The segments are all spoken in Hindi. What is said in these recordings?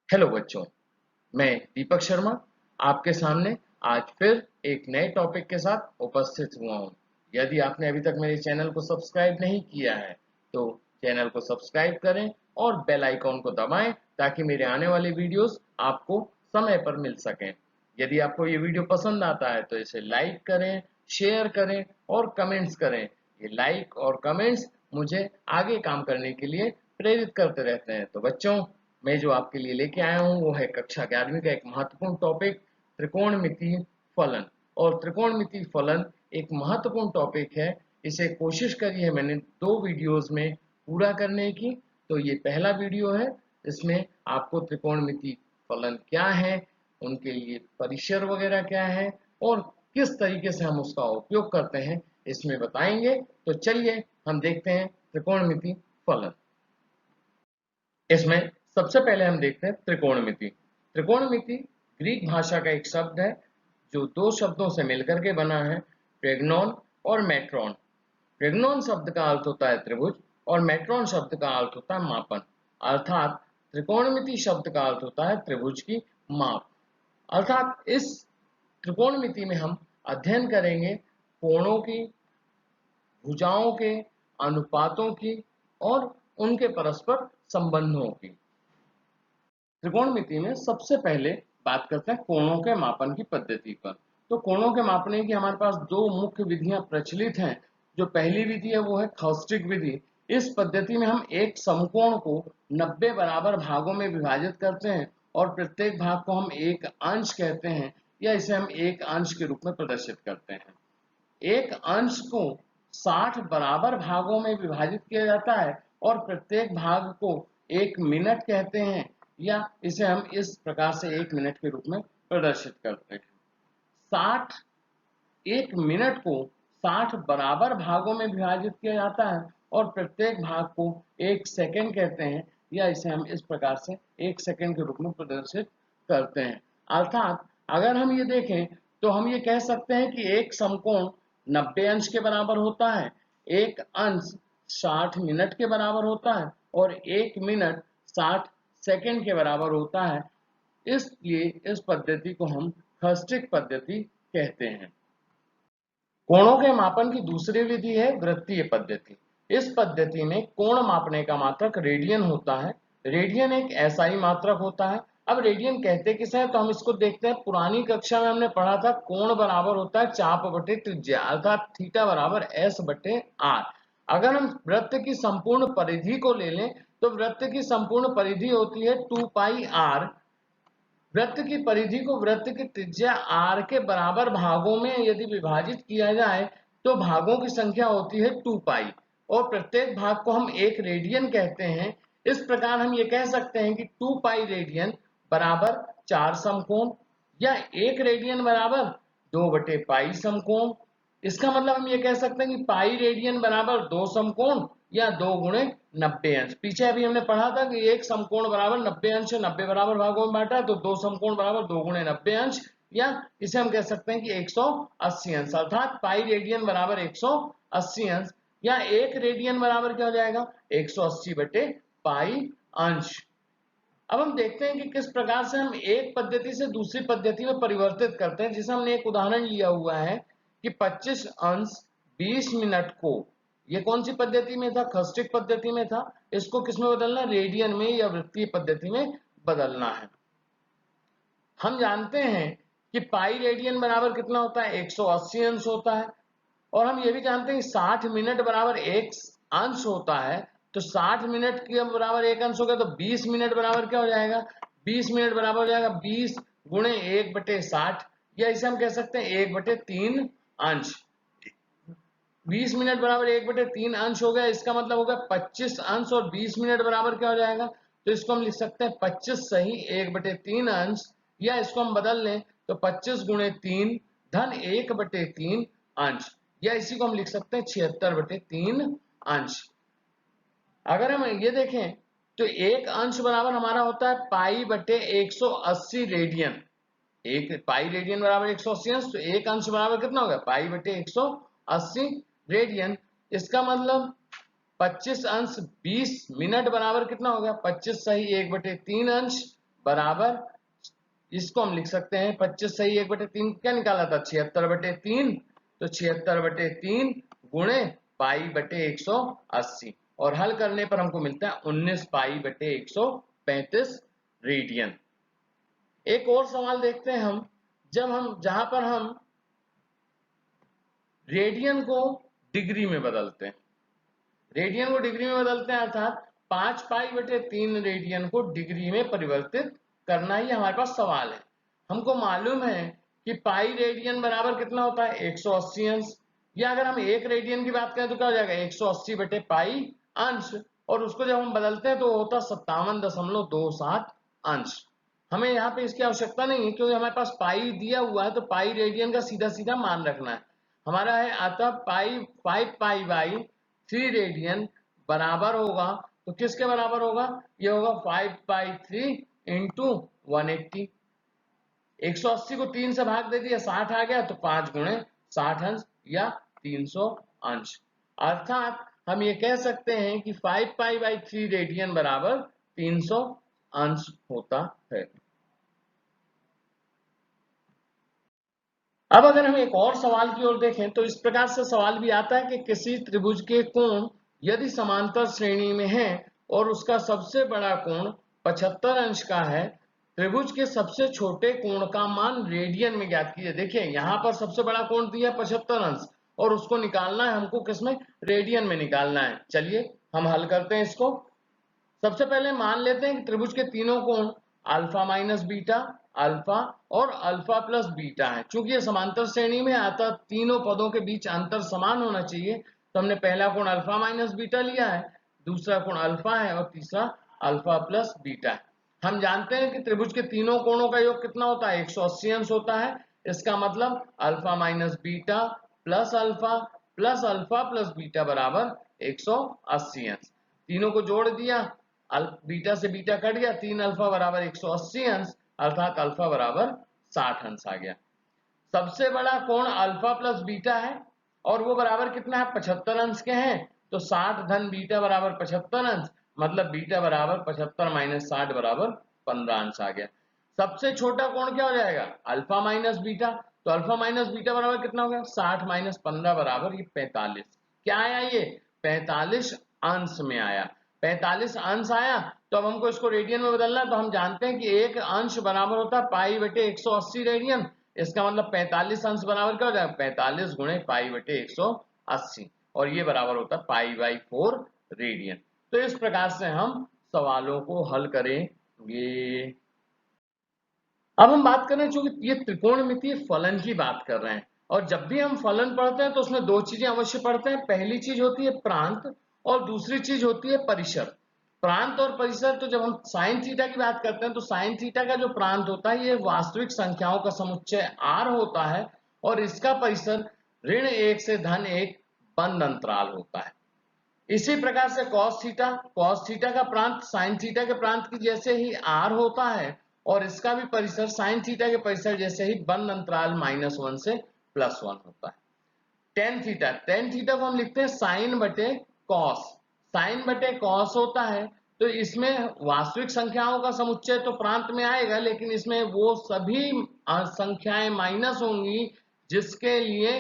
हेलो बच्चों, मैं दीपक शर्मा आपके सामने आज फिर एक नए टॉपिक के साथ उपस्थित हुआ हूं। यदि आपने अभी तक मेरे चैनल को सब्सक्राइब नहीं किया है तो चैनल को सब्सक्राइब करें और बेल आइकॉन को दबाएं ताकि मेरे आने वाले वीडियोस आपको समय पर मिल सकें। यदि आपको ये वीडियो पसंद आता है तो इसे लाइक करें, शेयर करें और कमेंट्स करें। ये लाइक और कमेंट्स मुझे आगे काम करने के लिए प्रेरित करते रहते हैं। तो बच्चों, मैं जो आपके लिए लेके आया हूँ वो है कक्षा 11वीं का एक महत्वपूर्ण टॉपिक त्रिकोणमितीय फलन। और त्रिकोणमितीय फलन एक महत्वपूर्ण टॉपिक है। इसे कोशिश करी है मैंने 2 वीडियोस में पूरा करने की। तो ये पहला वीडियो है। इसमें आपको त्रिकोणमितीय फलन क्या है, उनके लिए परिसर वगैरह क्या है और किस तरीके से हम उसका उपयोग करते हैं इसमें बताएंगे। तो चलिए हम देखते हैं त्रिकोणमितीय फलन। इसमें सबसे पहले हम देखते हैं त्रिकोणमिति। त्रिकोणमिति ग्रीक भाषा का एक शब्द है जो 2 शब्दों से मिलकर के बना है, ट्रेगनोन और मेट्रॉन। ट्रेगनोन शब्द का अर्थ होता है त्रिभुज और मेट्रॉन शब्द का अर्थ होता है मापन। अर्थात त्रिकोणमिति शब्द का अर्थ होता है त्रिभुज की माप। अर्थात इस त्रिकोणमिति में हम अध्ययन करेंगे कोणों की, भुजाओं के, अनुपातों की और उनके परस्पर संबंधों की। त्रिकोणमिति में सबसे पहले बात करते हैं कोणों के मापन की पद्धति पर। तो कोणों के मापने की हमारे पास 2 मुख्य विधियां प्रचलित हैं। जो पहली विधि है वो है खौस्टिक विधि। इस पद्धति में हम एक समकोण को 90 बराबर भागों में विभाजित करते हैं और प्रत्येक भाग को हम एक अंश कहते हैं या इसे हम एक अंश के रूप में प्रदर्शित करते हैं। एक अंश को 60 बराबर भागों में विभाजित किया जाता है और प्रत्येक भाग को 1 मिनट कहते हैं या इसे हम इस प्रकार से 1 मिनट के रूप में प्रदर्शित करते हैं। 60 1 मिनट को 60 बराबर भागों में विभाजित किया जाता है और प्रत्येक भाग को 1 सेकंड कहते हैं या इसे हम इस प्रकार से 1 सेकंड के रूप में प्रदर्शित करते हैं। अर्थात अगर हम ये देखें तो हम ये कह सकते हैं कि एक समकोण 90 अंश के बराबर होता है, एक अंश 60 मिनट के बराबर होता है और 1 मिनट 60 सेकंड के बराबर होता है। इसलिए इस पद्धति को हम खौस्टिक पद्धति कहते हैं। कोणों के मापन की दूसरी विधि है वृत्तीय पद्धति। इस पद्धति में कोण मापने का मात्रक रेडियन होता है। रेडियन एक एसआई मात्रक होता है। अब रेडियन कहते किसे हैं तो हम इसको देखते हैं। पुरानी कक्षा में हमने पढ़ा था कोण बराबर होता है चाप बटे त्रिज्या, अर्थात थीटा बराबर एस बटे आर। अगर हम वृत्त की संपूर्ण परिधि को ले लें तो वृत्त की संपूर्ण परिधि होती है 2 पाई आर। वृत्त की परिधि को वृत्त की त्रिज्या r के बराबर भागों में यदि विभाजित किया जाए तो भागों की संख्या होती है 2 पाई और प्रत्येक भाग को हम एक रेडियन कहते हैं। इस प्रकार हम ये कह सकते हैं कि 2 पाई रेडियन बराबर 4 समकोण या 1 रेडियन बराबर 2/पाई समकोण। इसका मतलब हम ये कह सकते हैं कि पाई रेडियन बराबर 2 समकोण या 2 गुणे 90 अंश। पीछे अभी हमने पढ़ा था कि एक समकोण बराबर 90 अंश है, 90 बराबर भागों में बांटा तो 2 समकोण बराबर 2 गुणे 90 अंश या इसे हम कह सकते हैं कि 180 अंश। अर्थात पाई रेडियन बराबर 180 अंश या 1 रेडियन बराबर क्या हो जाएगा 180/पाई अंश। अब हम देखते हैं कि किस प्रकार से हम एक पद्धति से दूसरी पद्धति में परिवर्तित करते हैं। जिसे हमने एक उदाहरण लिया हुआ है कि 25 अंश 20 मिनट को, ये कौन सी पद्धति में था, खौस्टिक पद्धति में था। इसको किस में बदलना है, रेडियन में या वृत्तीय पद्धति में बदलना है। हम जानते हैं कि पाई रेडियन बराबर कितना होता है 180 अंश होता है और हम ये भी जानते हैं कि 60 मिनट बराबर 1 अंश होता है। तो 60 मिनट के बराबर 1 अंश हो गया तो 20 मिनट बराबर क्या हो जाएगा, 20 मिनट बराबर हो जाएगा 20 गुणे 1/60 या इसे हम कह सकते हैं 1/3 अंश। 20 मिनट बराबर 1/3 अंश हो गया। इसका मतलब हो गया 25 अंश और 20 मिनट बराबर क्या हो जाएगा, तो इसको हम लिख सकते हैं 25 सही 1/3 अंश या इसको हम बदल लें तो 25 गुणे 3 धन 1/3 अंश या इसी को हम लिख सकते हैं 76/3 अंश। अगर हम ये देखें तो एक अंश बराबर हमारा होता है पाई बटे 180 रेडियन। एक पाई रेडियन बराबर 180 अंश तो एक अंश बराबर कितना होगा पाई बटे 180 रेडियन। इसका मतलब 25 अंश 20 मिनट बराबर कितना होगा 25 सही 1/3 अंश बराबर, इसको हम लिख सकते हैं 25 सही 1/3 क्या निकाला था 76/3, तो 76/3 गुणे पाई/180 और हल करने पर हमको मिलता है 19 पाई/135 रेडियन। एक और सवाल देखते हैं हम, जहां पर हम रेडियन को डिग्री में बदलते हैं, रेडियन को डिग्री में बदलते हैं अर्थात 5 पाई/3 रेडियन को डिग्री में परिवर्तित करना ही हमारे पास सवाल है। हमको मालूम है कि पाई रेडियन बराबर कितना होता है 180 अंश, या अगर हम एक रेडियन की बात करें तो क्या हो जाएगा 180/पाई अंश, और उसको जब हम बदलते हैं तो होता 57.27 अंश। हमें यहाँ पे इसकी आवश्यकता नहीं है क्योंकि हमारे पास पाई दिया हुआ है, तो पाई रेडियन का सीधा सीधा मान रखना है हमारा है, अतः पाई 5 पाई बाई 3 रेडियन बराबर होगा, तो किसके बराबर होगा, ये होगा 5/3 इंटू 180। 180 को 3 से भाग दे दिया 60 आ गया, तो 5 गुणे 60 अंश या 300 अंश। अर्थात हम ये कह सकते हैं कि 5 पाई/3 रेडियन बराबर 300 अंश होता है। अब अगर हम एक और सवाल की ओर देखें तो इस प्रकार से सवाल भी आता है कि किसी त्रिभुज के कोण यदि समांतर श्रेणी में है और उसका सबसे बड़ा कोण 75 अंश का है, त्रिभुज के सबसे छोटे कोण का मान रेडियन में ज्ञात कीजिए। देखिए यहाँ पर सबसे बड़ा कोण दिया 75 अंश और उसको निकालना है हमको किसमें, रेडियन में निकालना है। चलिए हम हल करते हैं इसको। सबसे पहले मान लेते हैं कि त्रिभुज के तीनों कोण अल्फा माइनस बीटा, अल्फा और अल्फा प्लस बीटा है। चूंकि ये समांतर श्रेणी में आता तीनों पदों के बीच अंतर समान होना चाहिए, तो हमने पहला कोण अल्फा माइनस बीटा लिया है, दूसरा कोण अल्फा है और तीसरा अल्फा प्लस बीटा है। हम जानते हैं कि त्रिभुज के तीनों कोणों का योग कितना होता है 180 अंश होता है। इसका मतलब alpha minus beta plus alpha plus beta बराबर 180 अंश। तीनों को जोड़ दिया, बीटा से बीटा कट गया, 3 अल्फा बराबर 180 अंश अर्थात अल्फा बराबर 60 अंश आ गया। सबसे बड़ा कोण अल्फा प्लस बीटा है और वो बराबर कितना है 75 अंश के हैं, तो 60 धन बीटा बराबर 75 अंश, मतलब बीटा बराबर 75 माइनस 60 बराबर 15 अंश आ गया। सबसे छोटा कोण क्या हो जाएगा अल्फा माइनस बीटा, तो अल्फा माइनस बीटा बराबर कितना हो गया 60 माइनस 15 बराबर ये 45। क्या आया ये 45 अंश में आया। 45 अंश आया तो अब हमको इसको रेडियन में बदलना है, तो हम जानते हैं कि एक अंश बराबर होता है पाई/180 रेडियन। इसका मतलब 45 अंश बराबर क्या हो जाएगा 45 गुणे पाई/180 और ये बराबर होता है पाई/4 रेडियन। तो इस प्रकार से हम सवालों को हल करेंगे। अब हम बात कर रहे हैं, चूंकि ये त्रिकोणमितीय फलन की बात कर रहे हैं और जब भी हम फलन पढ़ते हैं तो उसमें दो चीजें अवश्य पढ़ते हैं। पहली चीज होती है प्रांत और दूसरी चीज होती है परिसर। प्रांत और परिसर, तो जब हम साइन थीटा की बात करते हैं तो साइन थीटा का जो प्रांत होता है ये वास्तविक संख्याओं का समुच्चय r होता है और इसका परिसर -1 से +1 बंद अंतराल होता है। इसी प्रकार से cos थीटा का प्रांत sin थीटा के प्रांत की जैसे ही r होता है और इसका भी परिसर sin थीटा के परिसर जैसे ही बंद अंतराल -1 से +1 होता है। tan थीटा को हम लिखते हैं sin बटे cos होता है, तो इसमें वास्तविक संख्याओं का समुच्चय तो प्रांत में आएगा लेकिन इसमें वो सभी संख्याएं माइनस होंगी जिसके लिए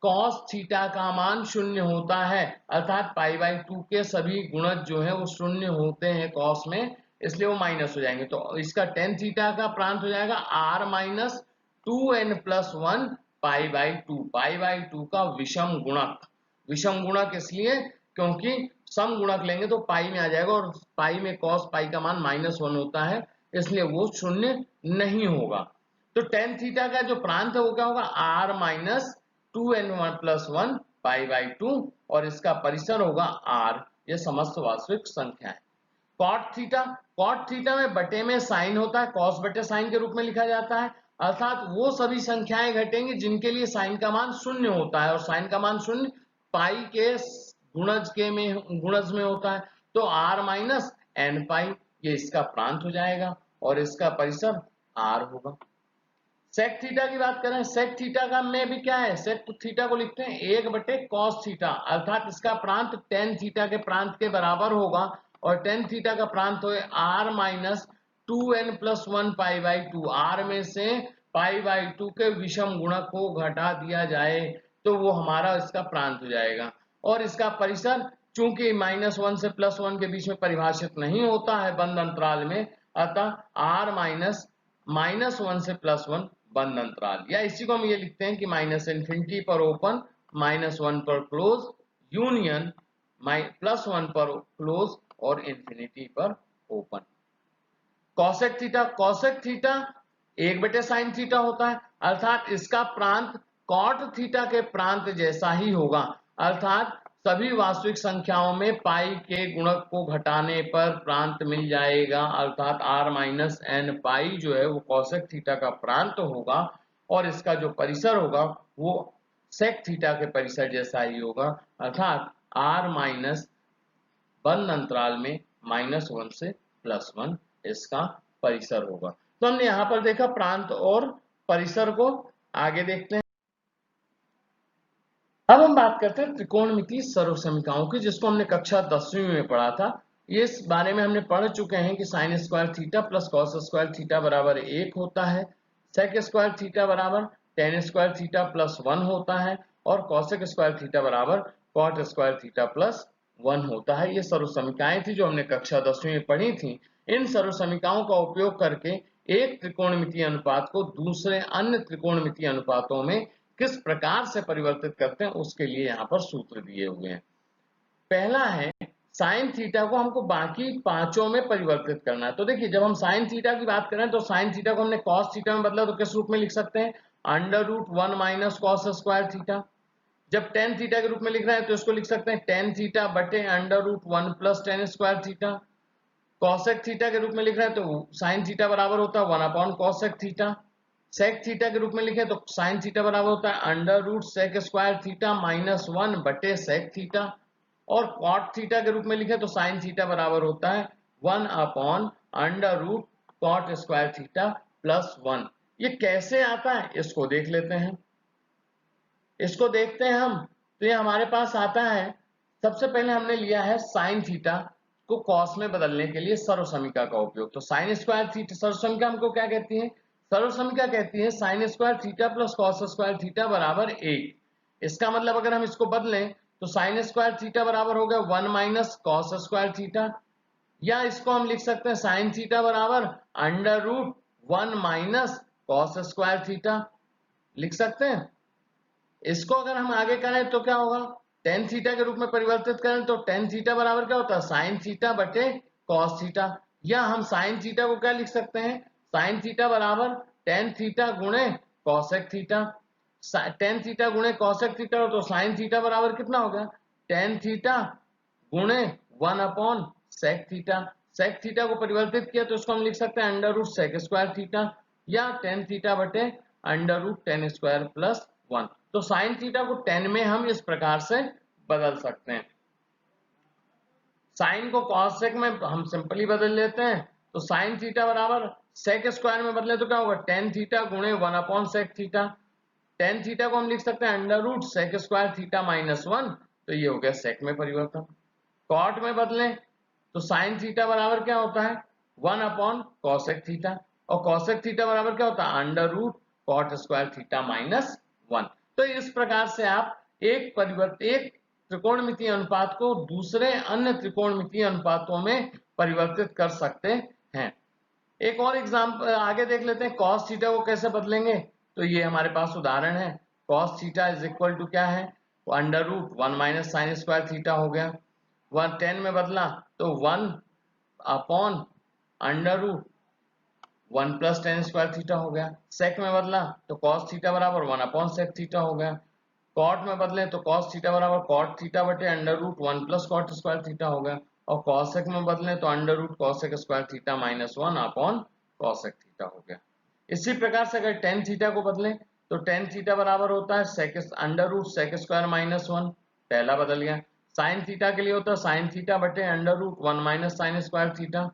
cos थीटा का मान 0 होता है, अर्थात पाई/2 के सभी गुणज जो है वो 0 होते हैं cos में, इसलिए वो माइनस हो जाएंगे। तो इसका tan थीटा का प्रांत हो जाएगा r माइनस 2n+1 पाई/2। पाई/2 का विषम गुणक इसलिए क्योंकि सम गुणक लेंगे तो पाई में आ जाएगा और पाई में cos पाई का मान -1 होता है, इसलिए वो 0 नहीं होगा। तो tan थीटा का जो प्रांत है वो क्या होगा r माइनस 2n+1 पाई/2 और इसका परिसर होगा r, ये समस्त वास्तविक संख्या है। कॉट थीटा में बटे में साइन होता है, कॉस बटे साइन के रूप में लिखा जाता है, अर्थात वो सभी संख्याएं घटेंगी जिनके लिए साइन का मान 0 होता है और साइन का मान 0 पाई के गुणज में होता है, तो r माइनस n पाई ये इसका प्रांत हो जाएगा और इसका परिसर r होगा। सेक थीटा की बात करें, सेक थीटा का में भी क्या है, सेक थीटा को लिखते हैं 1/cos थीटा, अर्थात इसका प्रांत tan थीटा के प्रांत के बराबर होगा और tan थीटा का प्रांत हो r माइनस 2n+1 π/2, r में से π/2 के विषम गुणक को घटा दिया जाए तो वो हमारा इसका प्रांत हो जाएगा। और इसका परिसर चूंकि -1 से +1 के बीच में परिभाषित नहीं होता है बंद अंतराल में, अतः r -1 से +1 बंद अंतराल, या इसी को हम ये लिखते हैं कि -∞ पर ओपन, -1 पर क्लोज, यूनियन +1 पर क्लोज और ∞ पर open. Cosec theta, cosec theta 1/sin theta होता है, अर्थात इसका प्रांत कॉट थीटा के प्रांत जैसा ही होगा, अर्थात सभी वास्तविक संख्याओं में पाई के गुणक को घटाने पर प्रांत मिल जाएगा, अर्थात r-n पाई जो है वो कॉसेक थीटा का प्रांत होगा और इसका जो परिसर होगा वो सेक थीटा के परिसर जैसा ही होगा, अर्थात r- बंद अंतराल में -1 से +1 इसका परिसर होगा। तो हमने यहां पर देखा प्रांत और परिसर को। आगे देखते हैं। अब हम बात करते हैं त्रिकोणमितीय सर्वसमीकरणों की, जिसको हमने कक्षा 10वीं में पढ़ा था। ये इस बारे में हमने पढ़ चुके हैं कि sign square theta plus cos square theta बराबर 1 होता है, सेक स्क्वायर थीटा बराबर टेन स्क्वायर थीटा प्लस 1 होता है और कॉसेक स्क्वायर थीटा बराबर कॉट स्क्वायर थीटा प्लस 1 होता है। ये सर्वसमीकरणाएं थी जो हमने कक्षा 10वीं में पढ़ी थी। इन सर्वसमीकरणों का उपयोग करके एक त्रिकोणमितीय अनुपात को दूसरे अन्य त्रिकोणमितीय अनुपातों में किस प्रकार से परिवर्तित करते हैं उसके लिए यहाँ पर सूत्र दिए हुए हैं। पहला है साइन थीटा को हमको बाकी पांचों में परिवर्तित करना है। तो देखिए, जब हम साइन थीटा की बात करें तो साइन थीटा को हमने कॉस थीटा में बदला तो किस रूप में लिख सकते हैं, √1 - कॉस स्क्वायर थीटा। जब टेन थीटा के रूप में लिख रहे हैं तो इसको लिख सकते हैं टेन थीटा बटे √1 + ten square theta. Cosec theta के रूप में लिख रहे हैं तो साइन थीटा बराबर होता है 1/कॉसेक थीटा। सेक थीटा के रूप में लिखे तो साइन थीटा बराबर होता है √सेक स्क्वायर थीटा -1 बटे सेक थीटा। और कॉट थीटा के रूप में लिखे तो साइन थीटा बराबर होता है 1/√कॉट स्क्वायर थीटा प्लस 1। ये कैसे आता है इसको देख लेते हैं। इसको देखते हैं हम, तो ये हमारे पास आता है। सबसे पहले हमने लिया है साइन थीटा को कॉस में बदलने के लिए सर्वसमीकरण का उपयोग। तो साइन स्क्वायर थीटा सर्वसमीकरण हमको क्या कहती है, सर्वसमीकरण कहती है sign square theta plus cos square theta बराबर 1। इसका मतलब अगर हम इसको बदलें तो साइन स्क्वायर थीटा बराबर हो गया 1 - कॉस स्क्वायर थीटा, या इसको हम लिख सकते हैं साइन थीटा बराबर √1 - कॉस स्क्वायर थीटा लिख सकते हैं। इसको अगर हम आगे करें तो क्या होगा, टेन थीटा के रूप में परिवर्तित करें तो टेन थीटा बराबर क्या होता है साइन थीटा बटे कॉस थीटा। या हम साइन थीटा को क्या लिख सकते हैं, साइन थीटा बराबर टेन थीटा गुणे कॉसेक थीटा। टेन थीटा गुणे कॉसेक थीटा हो तो साइन थीटा बराबर कितना हो गया, टेन थीटा गुणे 1/सेक थीटा। सेक थीटा को परिवर्तित किया तो इसको हम लिख सकते हैं √सेक स्क्वायर थीटा या टेन थीटा बटे √10 स्क्वायर प्लस 1। तो साइन थीटा को 10 में हम इस प्रकार से बदल सकते हैं। साइन को कॉसेक में हम सिंपली बदल लेते हैं। तो साइन थीटा बराबर सेक स्क्वायर में बदले तो क्या होगा, टेन थीटा गुणे 1/सेक थीटा। टेन थीटा को हम लिख सकते हैं √सेक स्क्वायर थीटा -1, तो ये हो गया सेक में परिवर्तन। कॉट में बदलें तो साइन थीटा बराबर क्या होता है 1/कॉसेक थीटा, और कॉसेक थीटा बराबर क्या होता है √कॉट स्क्वायर थीटा -1। तो इस प्रकार से आप एक त्रिकोणमितीय अनुपात को दूसरे अन्य त्रिकोणमितीय अनुपातों में परिवर्तित कर सकते हैं। एक और एग्जाम्पल आगे देख लेते हैं, कॉस थीटा को कैसे बदलेंगे। तो ये हमारे पास उदाहरण है। Cos theta is equal to क्या है, √1 - साइन स्क्वायर थीटा हो गया। 10 में बदला तो 1/√1 + टेन स्क्वायर थीटा हो गया। सेक में बदला तो कॉस थीटा बराबर 1/सेक थीटा हो गया। कॉट में बदले तो कॉस थीटा बराबर कॉट थीटा बटे √1 + कॉट स्क्वायर थीटा हो गया। और कॉसेक में बदले तो √कॉसेक स्क्वायर थीटा -1/कॉसेक थीटा हो गया। इसी प्रकार से अगर टेन थीटा को बदले तो टेन थीटा बराबर होता है √सेक स्क्वायर -1, पहला बदल गया। साइन थीटा के लिए होता है साइन थीटा बटे √1 - sine square theta.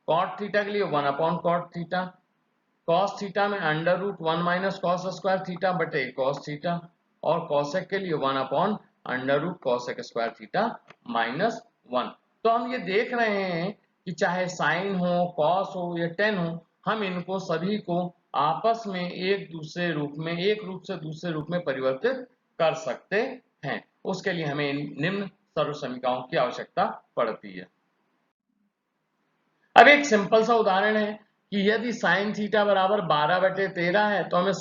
Cot theta के लिए 1/कॉट थीटा। कॉस थीटा में √1 - कॉस स्क्वायर थीटा बटे कॉस थीटा। और कॉसेक के लिए 1/√कॉसेक स्क्वायर थीटा -1। तो हम ये देख रहे हैं कि चाहे साइन हो, कॉस हो या टेन हो, हम इनको सभी को आपस में एक रूप से दूसरे रूप में परिवर्तित कर सकते हैं। उसके लिए हमें निम्न सर्व समीकरणों की आवश्यकता पड़ती है। अब एक सिंपल सा उदाहरण है कि यदि साइन थीटा बराबर 12/13 है तो हमें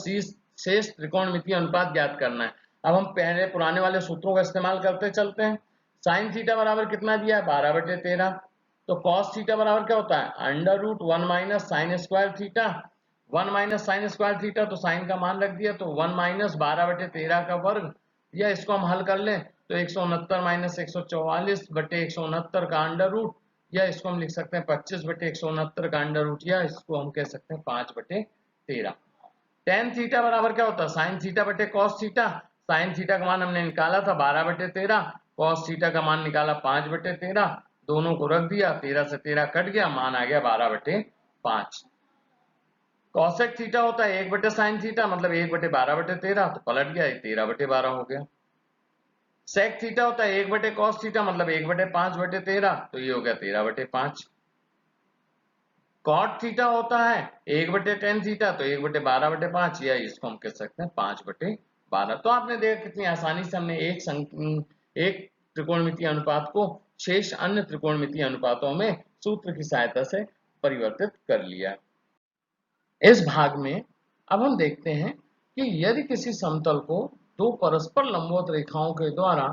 शेष त्रिकोणमितीय अनुपात ज्ञात करना है। अब हम पहले पुराने वाले सूत्रों का इस्तेमाल करते चलते हैं। साइन थीटा बराबर कितना दिया है? 12/13। तो कॉस थीटा बराबर क्या होता है? √1 minus sign square theta. 1 minus sign square theta, तो साइन का मान रख दिया, तो 1 माइनस 12/13 का वर्ग, या इसको हम हल कर लें तो 169 माइनस 144/169 का अंडर रूट, या इसको हम लिख सकते हैं 25/169 का अंडर रूट, या इसको हम कह सकते हैं 5/13। टेन थीटा बराबर क्या होता है? साइन थीटा बटे कॉस थीटा। साइन थीटा का मान हमने निकाला था 12/13, कॉस थीटा का मान निकाला 5/13, दोनों को रख दिया, 13 से 13 कट गया, मान आ गया 12/5। कॉसेक थीटा होता है 1/साइन थीटा, मतलब 1/12/13, तो पलट गया, 13/12 हो गया। सेक थीटा होता है 1/कॉस थीटा, मतलब 1/5/13, तो ये हो गया 13/5। कॉट थीटा होता है 1/tan थीटा, तो 1/12/5, या इसको हम कह सकते हैं 5/12। तो आपने देखा कितनी आसानी से हमने एक त्रिकोणमितीय अनुपात को शेष अन्य त्रिकोणमितीय अनुपातों में सूत्र की सहायता से परिवर्तित कर लिया। इस भाग में अब हम देखते हैं कि यदि किसी समतल को दो परस्पर लंबवत रेखाओं के द्वारा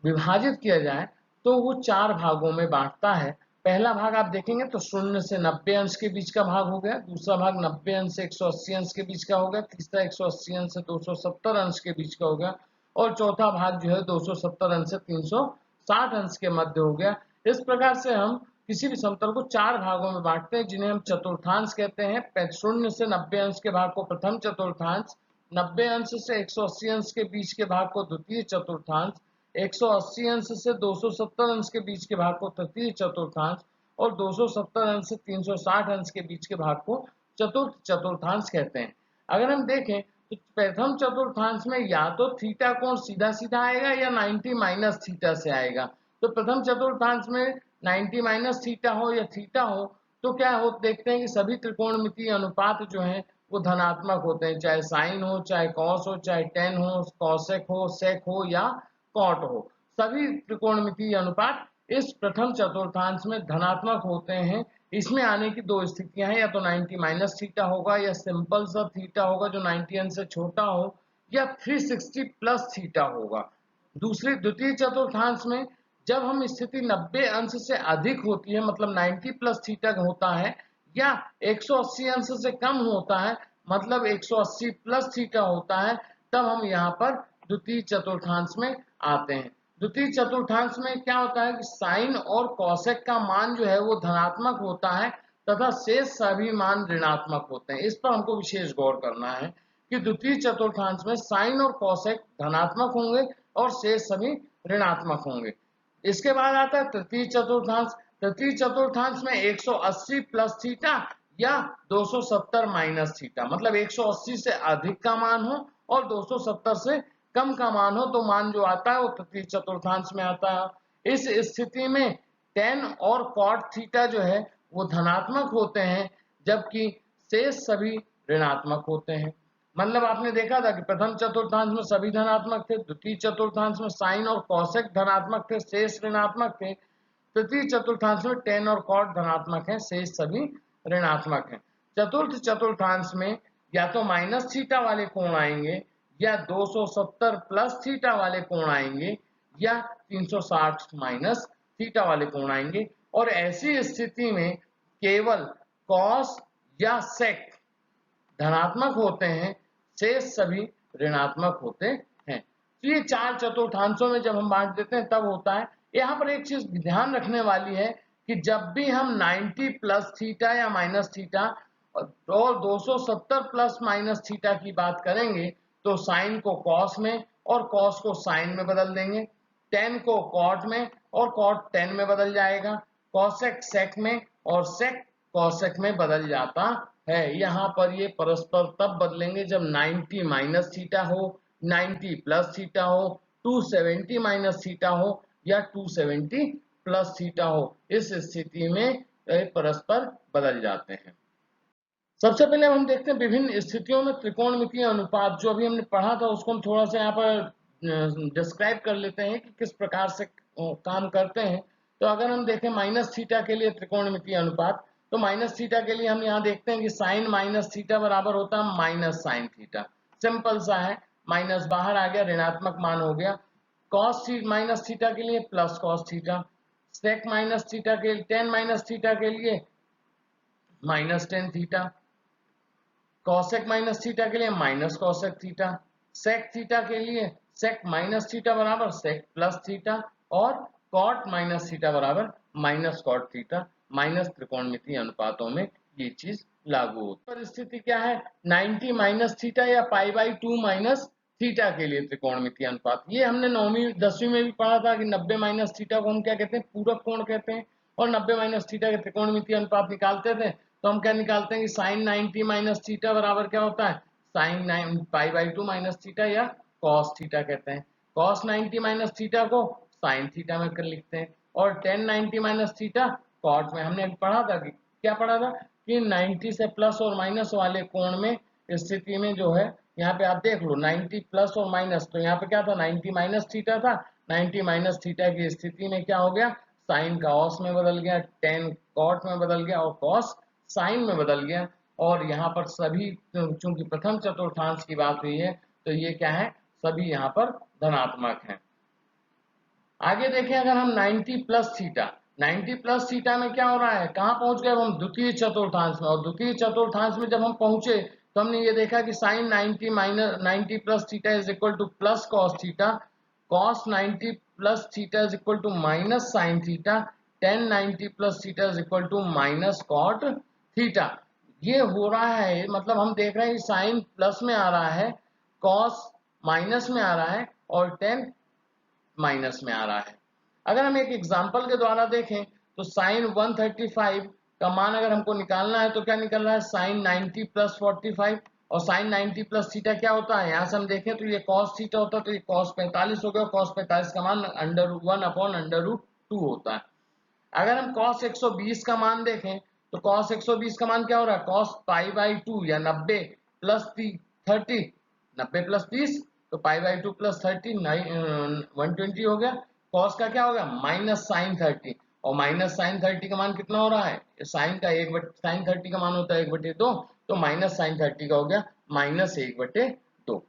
विभाजित किया जाए तो वो चार भागों में बांटता है। पहला भाग आप देखेंगे तो 0 से 90 अंश के बीच का भाग हो गया, दूसरा भाग 90 अंश से 180 अंश के बीच का हो गया, तीसरा 180 अंश से 270 अंश के बीच का हो गया, और चौथा भाग जो है 270 अंश से 360 अंश के मध्य हो गया। इस प्रकार से हम किसी भी समतल को चार भागों में बांटते हैं जिन्हें हम चतुर्थांश कहते हैं। 0 से 90 अंश के भाग को प्रथम चतुर्थांश, 90 अंश से 180 अंश के बीच के भाग को द्वितीय चतुर्थांश, 180 अंश से 270 अंश के बीच के भाग को तृतीय चतुर्थांश, और 270 अंश से 360 अंश के बीच के भाग को चतुर्थ चतुर्थांश कहते हैं। अगर हम देखें तो प्रथम चतुर्थांश में या तो थीटा कोण सीधा सीधा आएगा या 90 माइनस थीटा से आएगा। तो प्रथम चतुर्थांश में 90 माइनस थीटा हो या थीटा हो तो क्या हो, देखते हैं कि सभी त्रिकोणमितीय अनुपात जो हैं वो धनात्मक होते हैं, चाहे साइन हो, चाहे कॉस हो, चाहे टेन हो, कॉसेक हो, सेक हो या कॉट हो। सभी त्रिकोणमितीय अनुपात इस प्रथम चतुर्थांश में धनात्मक होते हैं। इसमें आने की दो स्थितियां हैं, या तो 90 माइनस थीटा होगा, या सिंपल सा थीटा होगा जो 90 अंश से छोटा हो, या 360 प्लस थीटा होगा। दूसरी द्वितीय चतुर्थांश में जब हम स्थिति 90 अंश से अधिक होती है, मतलब 90 प्लस थीटा होता है, या 180 अंश से कम होता है, मतलब 180 प्लस थीटा होता है, तब हम यहाँ पर द्वितीय चतुर्थांश में आते हैं। द्वितीय चतुर्थांश में क्या होता है कि साइन और कॉसेक का मान जो है वो धनात्मक होता है तथा शेष सभी मान ऋणात्मक होते हैं। इस पर हमको विशेष गौर करना है कि द्वितीय चतुर्थांश में साइन और कॉसेक धनात्मक होंगे और शेष सभी ऋणात्मक होंगे। इसके बाद आता है तृतीय चतुर्थांश। तृतीय चतुर्थांश में 180 प्लस थीटा या 270 माइनस थीटा, मतलब 180 से अधिक का मान हो और 270 से कम का मान हो, तो मान जो आता है वो तृतीय चतुर्थांश में आता है। इस स्थिति में टेन और कॉट थीटा जो है वो धनात्मक होते हैं, जबकि शेष सभी ऋणात्मक होते हैं। मतलब आपने देखा था कि प्रथम चतुर्थांश में सभी धनात्मक थे, द्वितीय चतुर्थांश में साइन और कॉसेक धनात्मक थे, शेष ऋणात्मक थे, तृतीय चतुर्थांश में टेन और कॉट धनात्मक है, शेष सभी ऋणात्मक है। चतुर्थ चतुर्थांश में या तो माइनस थीटा वाले कोण आएंगे, या 270 प्लस थीटा वाले कोण आएंगे, या 360 माइनस थीटा वाले कोण आएंगे, और ऐसी स्थिति में केवल कॉस या सेक धनात्मक होते हैं, शेष सभी ऋणात्मक होते हैं। तो ये चार चतुर्थांशों में जब हम बांट देते हैं तब होता है। यहाँ पर एक चीज ध्यान रखने वाली है कि जब भी हम 90 प्लस थीटा या माइनस थीटा और 270 प्लस माइनस थीटा की बात करेंगे तो साइन को कॉस में और कॉस को साइन में बदल देंगे, टेन को कॉट में और कॉट टेन में बदल जाएगा, कॉसेक सेक में और सेक कॉसेक में बदल जाता है। यहाँ पर ये परस्पर तब बदलेंगे जब 90 माइनस थीटा हो, 90 प्लस थीटा हो, 270 माइनस थीटा हो या 270 प्लस थीटा हो। इस स्थिति में परस्पर बदल जाते हैं। सबसे पहले हम देखते हैं विभिन्न स्थितियों में त्रिकोणमितीय अनुपात। जो अभी हमने पढ़ा था उसको हम थोड़ा सा यहाँ पर डिस्क्राइब कर लेते हैं कि किस प्रकार से काम करते हैं। तो अगर हम देखें माइनस थीटा के लिए त्रिकोणमितीय अनुपात, तो माइनस थीटा के लिए हम यहाँ देखते हैं कि साइन माइनस थीटा बराबर होता है माइनस साइन थीटा। सिंपल सा है, माइनस बाहर आ गया, ऋणात्मक मान हो गया। कॉस माइनस थीटा के लिए plus cos theta, sec minus theta के लिए, टेन माइनस थीटा के लिए minus tan theta, cosec minus theta के लिए minus cosec theta, sec theta के लिए सेक माइनस थीटा बराबर सेक प्लस थीटा, और कॉट माइनस थीटा बराबर माइनस कॉट थीटा। माइनस त्रिकोणमितीय अनुपातों में ये चीज लागू होती है। परिस्थिति क्या है, 90 माइनस थीटा या पाई बाई 2 माइनस थीटा के लिए त्रिकोणमितीय अनुपात। ये हमने 9वीं 10वीं में भी पढ़ा था कि 90 माइनस थीटा को हम क्या कहते हैं, पूरक कोण कहते हैं। और 90 माइनस थीटा के त्रिकोणमितीय अनुपात निकालते थे तो हम क्या निकालते हैं कि साइन 90 माइनस थीटा बराबर क्या होता है, sine 9 pi by 2 minus theta या कॉस थीटा कहते हैं। कॉस 90 माइनस थीटा को साइन थीटा में कर लिखते हैं, और टेन 90 माइनस थीटा कॉट में। हमने अभी पढ़ा था कि क्या पढ़ा था कि 90 से प्लस और माइनस वाले कोण में स्थिति में जो है, यहाँ पे आप देख लो 90 प्लस और माइनस, तो यहाँ पे क्या था 90 माइनस थीटा था। 90 माइनस थीटा की स्थिति में क्या हो गया, साइन कॉस में बदल गया, टेन कॉट में बदल गया, और कॉस साइन में बदल गया। और यहाँ पर सभी, चूंकि प्रथम चतुर्थांश की बात हुई है तो ये क्या है, सभी यहाँ पर धनात्मक हैं। आगे देखें, अगर हम 90 प्लस थीटा, 90 प्लस थीटा में क्या हो रहा है, कहाँ पहुंच गए हम, द्वितीय चतुर्थांश में। और द्वितीय चतुर्थांश में जब हम पहुंचे तो हमने ये देखा कि sine 90 minus 90 plus theta is equal to plus cos theta, cos 90 plus theta is equal to minus sine theta, tan 90 plus theta is equal to minus cot theta. ये हो रहा है, मतलब हम देख रहे हैं कि साइन प्लस में आ रहा है, कॉस माइनस में आ रहा है, और टेन माइनस में आ रहा है। अगर हम एक एग्जांपल के द्वारा देखें तो साइन 135 का मान अगर हमको निकालना है तो क्या निकल रहा है, साइन 90 प्लस 45। और साइन 90 प्लस थीटा क्या होता है, यहां से हम देखें तो ये कॉस थीटा होता है, तो ये कॉस 45 हो गया। कॉस 45 का मान under root 1 upon under root 2 होता है। अगर हम कॉस 120 का मान देखें तो कॉस 120 का मान क्या हो रहा है, कॉस पाई बाई 2 या 90 प्लस 30, 90 प्लस 30 तो पाई बाई 2 प्लस 30 120 हो गया। कॉस का क्या हो गया, माइनस साइन 30, और माइनस साइन 30 का मान कितना हो रहा है, साइन का साइन 30 का मान होता है 1/2, तो माइनस साइन 30 का हो गया माइनस 1/2।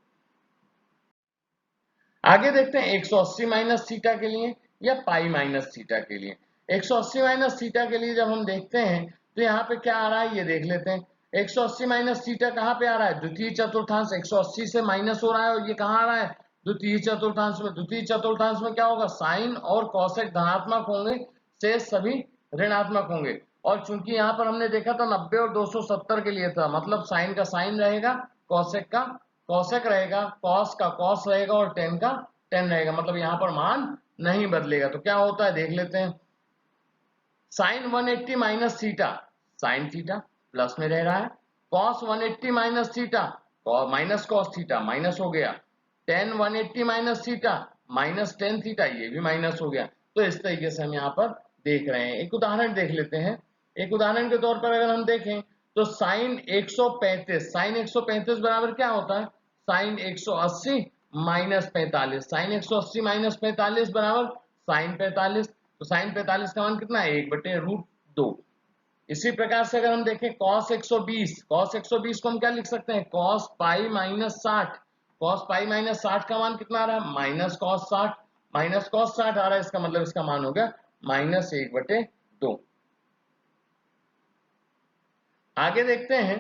आगे देखते हैं 180 माइनस थीटा के लिए या पाई माइनस थीटा के लिए। 180 माइनस थीटा के लिए जब हम देखते हैं तो यहाँ पे क्या आ रहा है ये देख लेते हैं। 180 माइनस थीटा कहाँ पे आ रहा है, द्वितीय चतुर्थांश। 180 से माइनस हो रहा है और ये कहाँ आ रहा है, द्वितीय चतुर्थांश में। द्वितीय चतुर्थांश में क्या होगा, साइन और कॉसेक धनात्मक होंगे, शेष सभी ऋणात्मक होंगे। और चूंकि यहाँ पर हमने देखा था 90 और 270 के लिए था, मतलब साइन का साइन रहेगा, कॉसेक का कॉसेक रहेगा, कॉस का कॉस रहेगा, और टेन का टेन रहेगा। मतलब यहाँ पर मान नहीं बदलेगा। तो क्या होता है देख लेते हैं, sine 180 minus theta sine theta plus में रह रहा है, cos 180 minus theta minus cos theta minus हो गया, tan 180 minus theta minus tan theta ये भी माइनस हो गया। तो इस तरीके से हम यहाँ पर देख रहे हैं। एक उदाहरण देख लेते हैं। एक उदाहरण के तौर पर अगर हम देखें तो साइन 135, साइन 135 बराबर क्या होता है, साइन 180 माइनस 45, साइन 180 माइनस 45 बराबर साइन 45। तो साइन 45 का मान कितना है, 1/√2। इसी प्रकार से अगर हम देखें कॉस 120, कॉस 120 को हम क्या लिख सकते हैं, cos pi minus 60। Cos pi minus 60 का मान कितना आ रहा है, माइनस कॉस 60। माइनस कॉस 60 आ रहा है, इसका मतलब इसका मान हो गया माइनस 1/2। आगे देखते हैं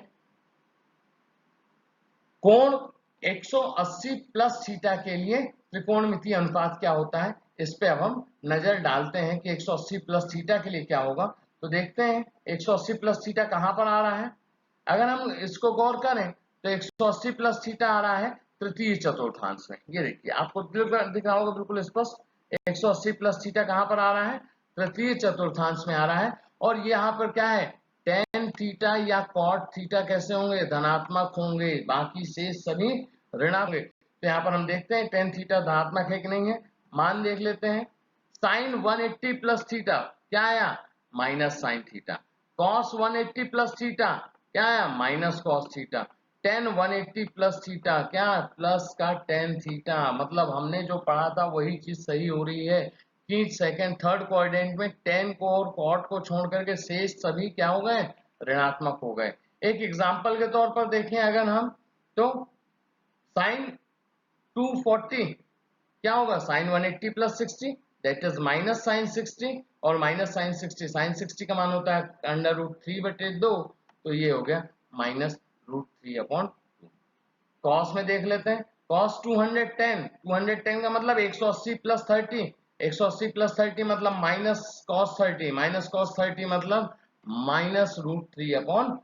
कोण 180 प्लस थीटा के लिए त्रिकोणमितीय अनुपात क्या होता है, इस पे अब हम नजर डालते हैं कि 180 प्लस थीटा के लिए क्या होगा। तो देखते हैं 180 प्लस थीटा कहां पर आ रहा है। अगर हम इसको गौर करें तो 180 प्लस थीटा आ रहा है तृतीय चतुर्थांश में। ये देखिए आपको दिख रहा होगा बिल्कुल स्पष्ट, 180 प्लस थीटा कहां पर आ रहा है, तृतीय चतुर्थांश में आ रहा है। और ये यहाँ पर क्या है, टेन थीटा या कॉट थीटा कैसे होंगे, धनात्मक होंगे, बाकी से सभी ऋणात्मक होंगे। तो यहाँ पर हम देखते हैं टेन थीटा धनात्मक है कि नहीं है, मान देख लेते हैं। साइन 180 प्लस थीटा क्या आया, minus sine theta. Cos 180 plus theta क्या है, minus cos theta. Ten 180 plus theta क्या है, प्लस का टेन थीटा। मतलब हमने जो पढ़ा था वही चीज सही हो रही है कि सेकंड थर्ड क्वाड्रेंट में टेन को और कॉट को छोड़ करके शेष सभी क्या हो गए, ऋणात्मक हो गए। एक एग्जाम्पल के तौर पर देखें अगर हम, तो साइन 240 क्या होगा, sine 180 plus 60 that is minus sine 60, और माइनस साइन 60, साइन 60 का मान होता है अंडर रूट 3/2, तो ये हो गया माइनस रूट 3/2। कॉस में देख लेते हैं, कॉस 210 का मतलब 180 प्लस 30, 180 प्लस 30 मतलब माइनस कॉस 30, माइनस कॉस 30 मतलब माइनस रूट 3/2।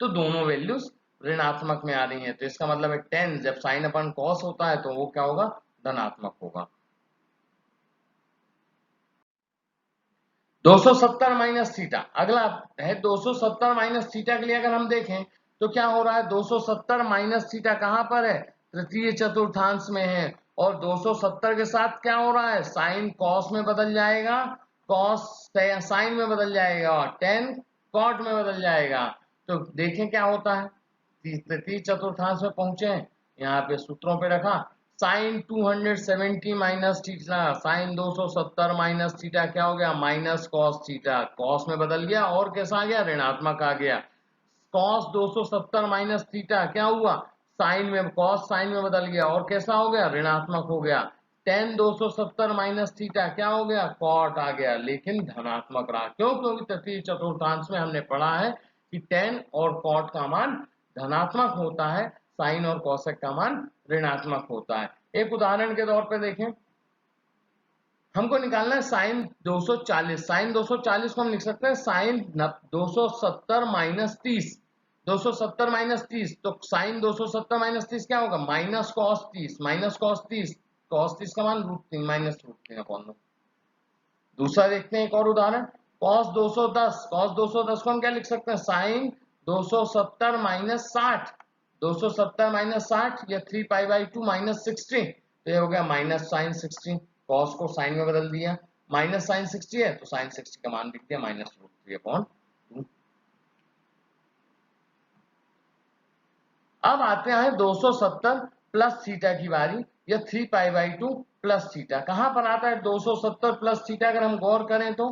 तो दोनों वैल्यूज ऋणात्मक में आ रही हैं, तो इसका मतलब है 10 जब साइन अपन कॉस होता है तो वो क्या होगा, धनात्मक होगा। 270 माइनस थीटा, अगला है 270 माइनस थीटा के लिए अगर हम देखें तो क्या हो रहा है, 270 माइनस थीटा कहां पर है, तृतीय चतुर्थांश में है। और 270 के साथ क्या हो रहा है, साइन कॉस में बदल जाएगा, कॉस साइन में बदल जाएगा, और टेन कॉट में बदल जाएगा। तो देखें क्या होता है, तृतीय चतुर्थांश में पहुंचे, यहाँ पे सूत्रों पे रखा, sine 270 minus theta, sine 270 minus theta क्या हो गया, माइनस कॉस थीटा, कॉस में बदल गया और कैसा आ गया, ऋणात्मक आ गया। कॉस 270 माइनस थीटा क्या हुआ, साइन में, कॉस साइन में बदल गया और कैसा हो गया, ऋणात्मक हो गया। टेन 270 माइनस थीटा क्या हो गया, कॉट आ गया, लेकिन धनात्मक रहा। क्यों, क्योंकि तृतीय चतुर्थांश में हमने पढ़ा है कि टेन और कॉट का मान धनात्मक होता है, साइन और कॉसेक का मान ऋणात्मक होता है। एक उदाहरण के तौर पे देखें, हमको निकालना है साइन 240, साइन 240 को हम लिख सकते हैं साइन 270 माइनस 30, 270 माइनस 30, तो साइन 270 माइनस 30 क्या होगा, minus cos 30, minus cos 30, cos 30 का मान √3 माइनस √3/2। दूसरा देखते हैं एक और उदाहरण, cos 210, cos 210 को हम क्या लिख सकते हैं, साइन 270 माइनस 60, 270 माइनस 60 या 3π/2 माइनस 16, तो ये हो गया माइनस साइन 60, cos को साइन में बदल दिया, माइनस साइन 60 है तो साइन 60 का मान लिख दिया माइनस √3/2। अब आते हैं 270 प्लस थीटा की बारी, या 3π/2 प्लस थीटा। कहां पर आता है 270 प्लस थीटा, अगर हम गौर करें तो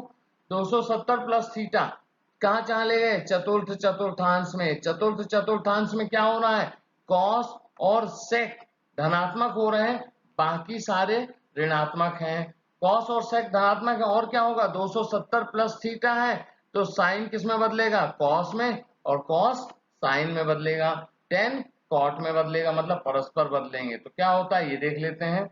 270 प्लस थीटा कहां चले गए, चतुर्थ चतुर्थांश में। चतुर्थ चतुर्थांश में क्या हो रहा है, कॉस और सेक धनात्मक हो रहे हैं, बाकी सारे ऋणात्मक हैं। कॉस और सेक धनात्मक है, और क्या होगा, 270 प्लस थीटा है तो साइन किस में बदलेगा, कॉस में, और कॉस साइन में बदलेगा, टेन कॉट में बदलेगा, मतलब परस्पर बदलेंगे। तो क्या होता है ये देख लेते हैं।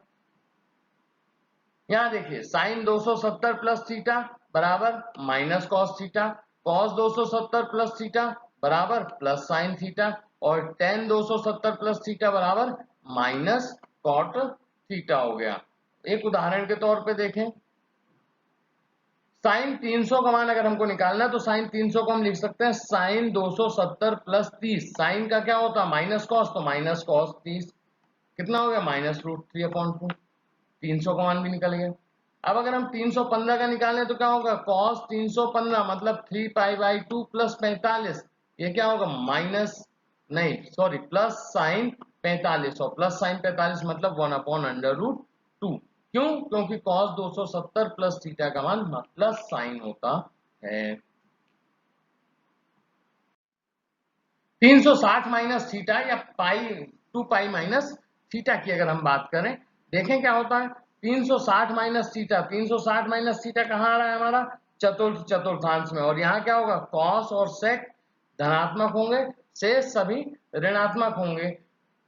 यहां देखिए साइन 270 प्लस थीटा बराबर minus cos theta, cos 270 plus theta बराबर प्लस साइन थीटा, और टेन 270 प्लस थीटा बराबर माइनस कॉट थीटा हो गया। एक उदाहरण के तौर पे देखें, साइन 300 का मान अगर हमको निकालना है तो साइन 300 को हम लिख सकते हैं साइन 270 प्लस 30, साइन का क्या होता है माइनस कॉस, तो माइनस कॉस 30 कितना हो गया, माइनस √3/2, 300 का मान भी निकल गया। अब अगर हम 315 का निकालें तो क्या होगा, कॉस 315 मतलब 3π/2 प्लस 45, ये क्या होगा माइनस, नहीं सॉरी प्लस साइन 45, और प्लस साइन 45 मतलब 1/√2। क्यों, क्योंकि cos 270 प्लस थीटा का मान प्लस साइन होता है। 360 माइनस थीटा या पाई 2π माइनस थीटा की अगर हम बात करें, देखें क्या होता है, 360 माइनस थीटा, 360 माइनस थीटा कहाँ आ रहा है हमारा, चतुर्थ चतुर्थांश में, और यहाँ क्या होगा, कॉस और सेक धनात्मक होंगे, शेष सभी ऋणात्मक होंगे।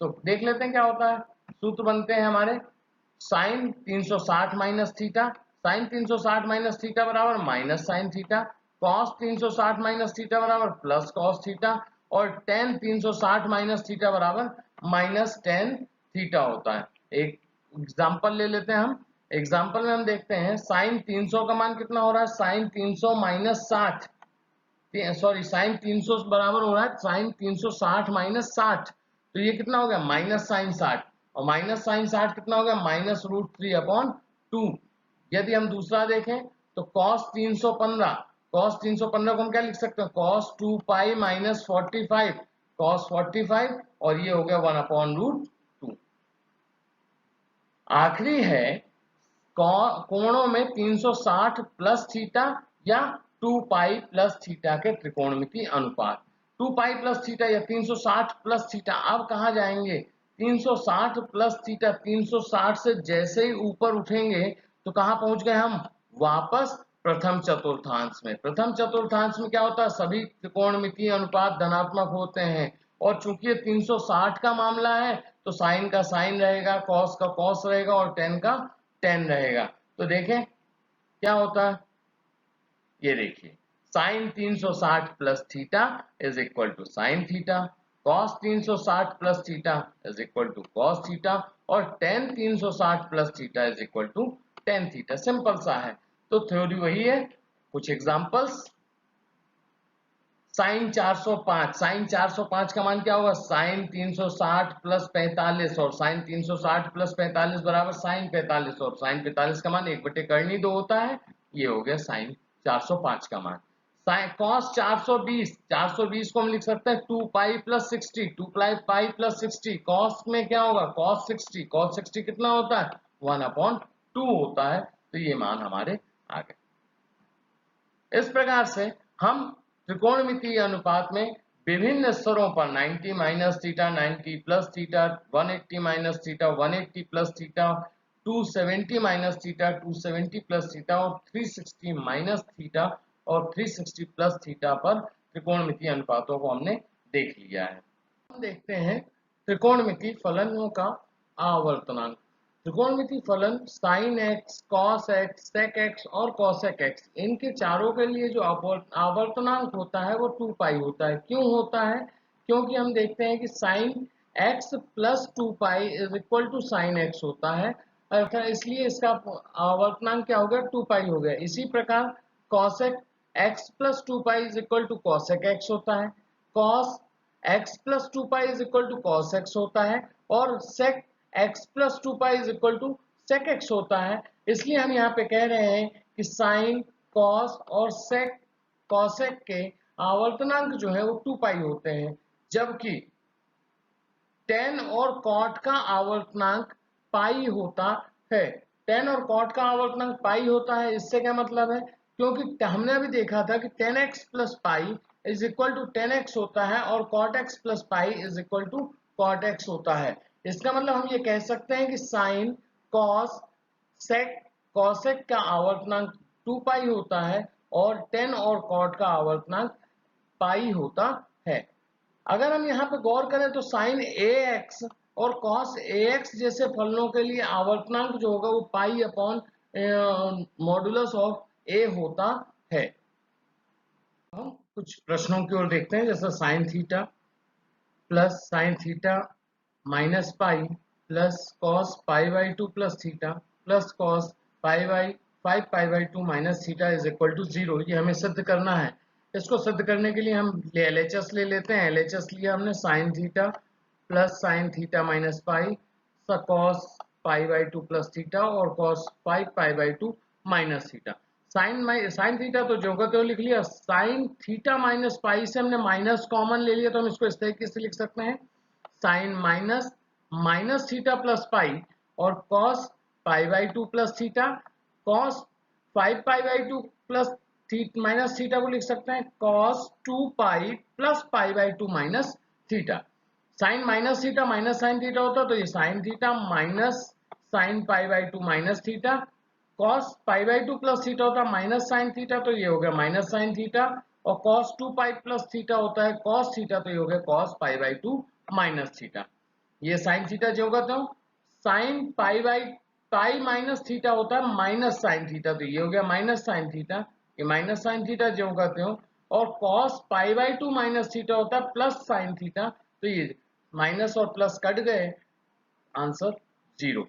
तो देख लेते हैं क्या होता है, सूत्र बनते हैं हमारे, sine 360 minus theta, sine 360 minus theta बराबर minus sine theta, cos 360 minus theta बराबर प्लस कॉस थीटा, और टेन 360 माइनस थीटा बराबर माइनस टेन थीटा होता है। एक एग्जाम्पल ले लेते हैं हम, एग्जाम्पल में हम देखते हैं साइन 300 का मान कितना हो रहा है, साइन 300 माइनस 60, सॉरी साइन 300 बराबर हो रहा है साइन 360 माइनस 60, तो ये कितना हो गया माइनस साइन 60, और माइनस साइन 60 कितना हो गया माइनस √3/2। यदि हम दूसरा देखें तो कॉस 315, cos 315 को हम क्या लिख सकते हैं, cos 2 पाई माइनस 45, cos 45, और ये हो गया 1/√2। आखिरी है कोणों में 360 प्लस थीटा या 2 पाई प्लस थीटा के त्रिकोणमिति अनुपात। 2 पाई प्लस थीटा या 360 प्लस थीटा, अब कहाँ जाएंगे, 360 प्लस थीटा, 360 से जैसे ही ऊपर उठेंगे तो कहाँ पहुंच गए हम, वापस प्रथम चतुर्थांश में। प्रथम चतुर्थांश में क्या होता है, सभी त्रिकोणमितीय अनुपात धनात्मक होते हैं, और चूंकि ये 360 का मामला है तो साइन का साइन रहेगा, कॉस का कॉस रहेगा और टेन का टेन रहेगा। तो देखें क्या होता है, ये देखिए sine 360 plus theta is equal to sine theta, cos 360 plus theta is equal to cos theta, और tan 360 plus theta is equal to tan theta. Simple सा है। तो थ्योरी वही है। कुछ एग्जांपल्स, साइन 405, साइन 405 का मान क्या होगा, साइन 360 प्लस 45, और साइन 360 प्लस 45 बराबर साइन 45, और साइन 45 का मान 1/2 होता है। ये हो गया साइन 405 का मान। साइन कॉस 420, 420 को हम लिख सकते हैं 2 pi plus 60, 2 pi plus 60, cos में क्या होगा, कॉस 60, कॉस 60 कितना होता है, 1/2 होता है। तो ये मान हमारे आ गए। इस प्रकार से हम त्रिकोणमितीय अनुपात में विभिन्न स्तरों पर 90 minus theta, 90 plus theta, 180 minus theta, 180 plus theta, 270 minus theta, 270 plus theta, और 360 माइनस थीटा और 360 प्लस थीटा पर त्रिकोणमितीय अनुपातों को हमने देख लिया है। हम देखते हैं त्रिकोणमितीय फलनों का आवर्तनांक। त्रिकोणमितीय फलन sine x, cos x, sec x और कॉसेक एक्स, इनके चारों के लिए जो आवर्तनांक होता है वो 2 पाई होता है। क्यों होता है, क्योंकि हम देखते हैं कि sine x plus 2 pi is equal to sine x होता है, अर्थात इसलिए इसका आवर्तनांक क्या हो गया, 2 पाई हो गया। इसी प्रकार cosec x plus 2 pi is equal to cosec x होता है, cos x plus 2 pi is equal to cos x होता है, और sec x plus 2 pi is equal to sec x होता है। इसलिए हम यहाँ पे कह रहे हैं कि साइन, कॉस और सेक, कॉसेक के आवर्तनांक जो है वो 2 पाई होते हैं, जबकि टेन और कॉट का आवर्तनांक पाई होता है। टेन और कॉट का आवर्तनांक पाई होता है, इससे क्या मतलब है, क्योंकि हमने अभी देखा था कि tan x plus pi is equal to tan x होता है, और cot x plus pi is equal to cot x होता है। इसका मतलब हम ये कह सकते हैं कि साइन, कॉस, सेक, कॉसेक का आवर्तनांक 2 पाई होता है, और टेन और कॉट का आवर्तनांक पाई होता है। अगर हम यहाँ पे गौर करें तो साइन ए एक्स और कॉस ए एक्स जैसे फलनों के लिए आवर्तनांक जो होगा वो पाई अपॉन मॉडुलस ऑफ ए होता है। हम कुछ प्रश्नों की ओर देखते हैं, जैसे sine theta plus sine theta minus pi plus cos pi by 2 plus theta plus cos pi by 5 pi by 2 minus theta is equal to 0। ये हमें सिद्ध करना है। इसको सिद्ध करने के लिए हम LHS ले लेते हैं। LHS लिया हमने sine theta plus sine theta minus pi cos pi by 2 plus theta और cos 5 pi by 2 minus theta. Sine theta तो जो का त्यों लिख लिया। साइन थीटा माइनस पाई से हमने माइनस कॉमन ले लिया, तो हम इसको इस तरीके से लिख सकते हैं, sine minus minus theta plus pi और cos pi by 2 plus theta, cos 5 pi by 2 plus minus theta को लिख सकते हैं cos 2 pi plus pi by 2 minus theta. Sine minus theta minus sine theta होता, तो ये sine theta minus sine pi by 2 minus theta, cos pi by 2 plus theta होता है माइनस साइन थीटा, तो ये हो गया माइनस साइन थीटा, और कॉस 2 पाई प्लस थीटा होता है कॉस थीटा, तो ये हो गया cos pi by 2 minus theta. ये साइन थीटा जो होगा तो sign pi by pi minus theta होता है माइनस साइन थीटा, तो ये हो गया माइनस साइन थीटा, ये माइनस साइन थीटा जो कहते हो, और cos pi by 2 minus theta होता है प्लस साइन थीटा, तो ये माइनस और प्लस कट गए, आंसर 0।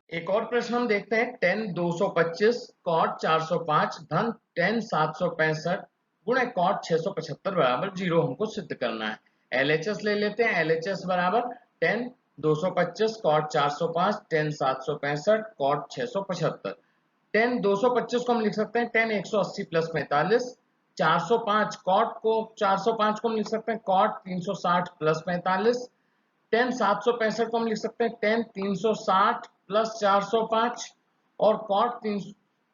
एक और प्रश्न हम देखते हैं, टेन 225 कॉट 405 धन टेन 765 गुणे कॉट 675 बराबर 0 हमको सिद्ध करना है। LHS ले लेते हैं। LHS बराबर tan 225 cot 405 tan 765 cot 675। tan 225 को हम लिख सकते हैं tan 180 प्लस 45। 405 cot को 405 को हम लिख सकते हैं cot 360 प्लस 45। tan 765 को हम लिख सकते हैं tan 360 प्लस 405 और cot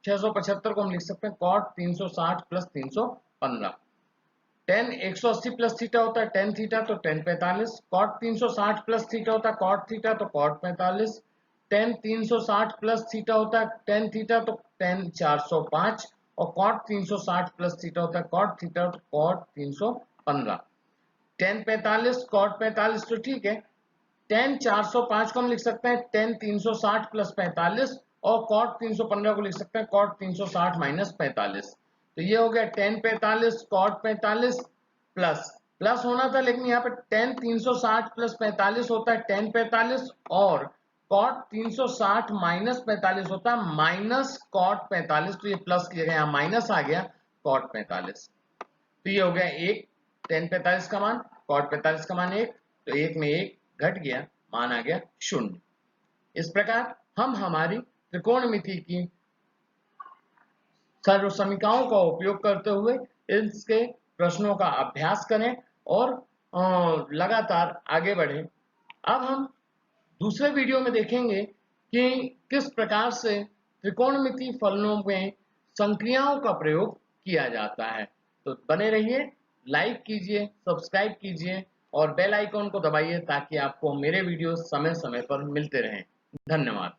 675 को हम लिख सकते हैं cot 360 plus 315। tan 180 plus theta होता है tan थीटा तो tan 45। cot 360 प्लस थीटा होता है cot थीटा तो cot 45। tan 360 प्लस थीटा होता है tan थीटा तो tan 405 और cot 360 प्लस थीटा होता है cot थीटा तो cot 315। tan 45 cot 45 तो ठीक है। tan 405 को हम लिख सकते हैं tan 360 प्लस 45 और cot 315 को लिख सकते हैं cot 360 माइनस 45। तो ये हो गया tan 45 cot 45 प्लस प्लस होना था लेकिन यहाँ पे tan 360 प्लस 45 होता है tan 45 और cot 360 माइनस 45 होता है माइनस cot 45। तो ये प्लस की जगह यहाँ माइनस आ गया cot 45। तो ये हो गया एक tan 45 का मान cot 45 का मान एक, तो एक में एक घट गया, मान आ गया 0। इस प्रकार हम हमारी त्रिकोणमिति की सर्व समीकरणों का उपयोग करते हुए इसके प्रश्नों का अभ्यास करें और लगातार आगे बढ़ें। अब हम दूसरे वीडियो में देखेंगे कि किस प्रकार से त्रिकोणमिति फलनों में संक्रियाओं का प्रयोग किया जाता है। तो बने रहिए, लाइक कीजिए, सब्सक्राइब कीजिए और बेल आइकॉन को दबाइए ताकि आपको मेरे वीडियो समय समय पर मिलते रहें। धन्यवाद।